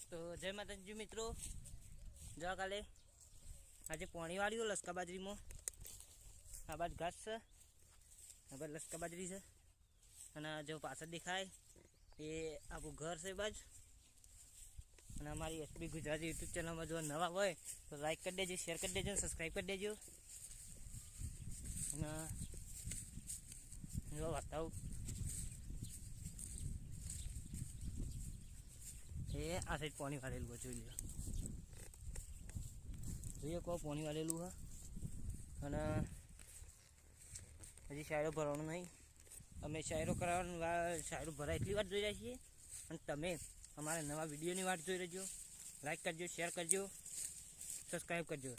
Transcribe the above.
તો જય માતાજી મિત્રો, જો કાલે આજે પાણી વાળ્યું લસકા બાજરીમાં. આ બાજુ ઘાસ છે, આ બાજુ લસકા બાજરી છે, અને જો પાછળ દેખાય એ આપણું ઘર છે બાજુ. અને અમારી એસબી ગુજરાતી યુટ્યુબ ચેનલમાં જો નવા હોય તો લાઈક કરી દેજો, શેર કરી દેજો, સબસ્ક્રાઈબ કરી દેજો. અને જો બતાવું એ આ સાઈડ પાણી વાળેલું હોય, જોઈ લો. જોઈએ કહો પાણી વાળેલું હોય. અને હજી શાયરો ભરવાનું નહીં. અમે શાયરો કરાવવાનું શાયરો ભરાય એટલી વાર જોઈ રહ્યા છીએ. અને તમે અમારા નવા વિડીયોની વાત જોઈ રહેજો. લાઈક કરજો, શેર કરજો, સબસ્ક્રાઈબ કરજો.